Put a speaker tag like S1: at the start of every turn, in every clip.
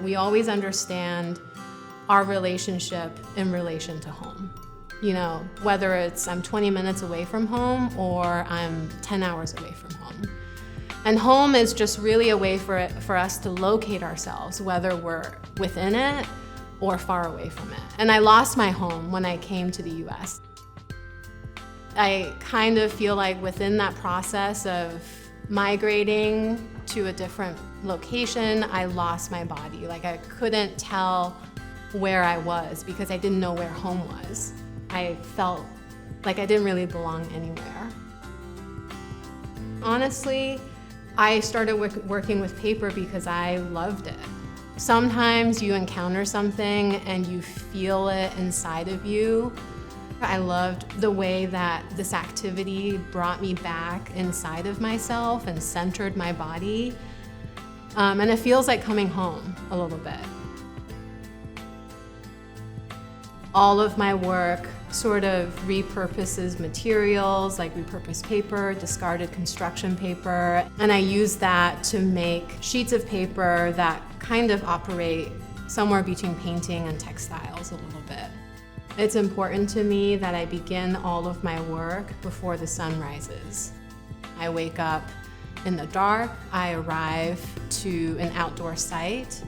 S1: We always understand our relationship in relation to home. You know, whether it's I'm 20 minutes away from home or I'm 10 hours away from home. And home is just really a way for us to locate ourselves, whether we're within it or far away from it. And I lost my home when I came to the US. I kind of feel like within that process of migrating to a different location, I lost my body. Like I couldn't tell where I was because I didn't know where home was. I felt like I didn't really belong anywhere. Honestly, I started working with paper because I loved it. Sometimes you encounter something and you feel it inside of you. I loved the way that this activity brought me back inside of myself and centered my body. And it feels like coming home a little bit. All of my work sort of repurposes materials, like repurposed paper, discarded construction paper, and I use that to make sheets of paper that kind of operate somewhere between painting and textiles a little bit. It's important to me that I begin all of my work before the sun rises. I wake up in the dark, I arrive to an outdoor site,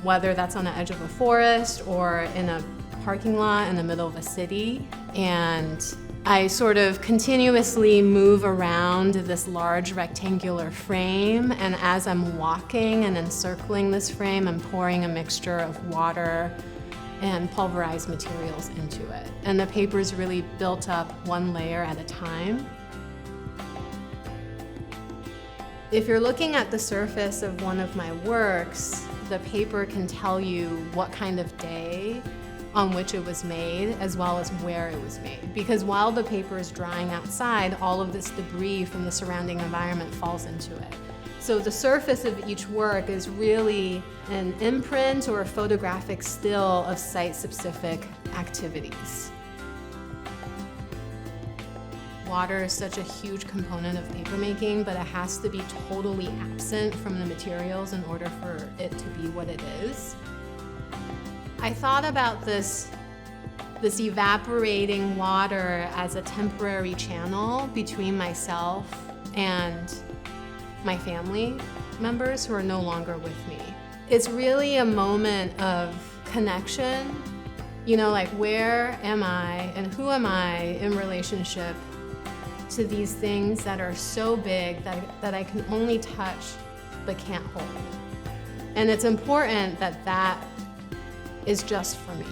S1: whether that's on the edge of a forest or in a parking lot in the middle of a city, and I sort of continuously move around this large rectangular frame, and as I'm walking and encircling this frame, I'm pouring a mixture of water and pulverized materials into it. And the paper is really built up one layer at a time. If you're looking at the surface of one of my works, the paper can tell you what kind of day on which it was made, as well as where it was made. Because while the paper is drying outside, all of this debris from the surrounding environment falls into it. So the surface of each work is really an imprint or a photographic still of site-specific activities. Water is such a huge component of papermaking, but it has to be totally absent from the materials in order for it to be what it is. I thought about this evaporating water as a temporary channel between myself and my family members who are no longer with me. It's really a moment of connection, you know, like where am I and who am I in relationship to these things that are so big that I can only touch but can't hold. And it's important that that is just for me.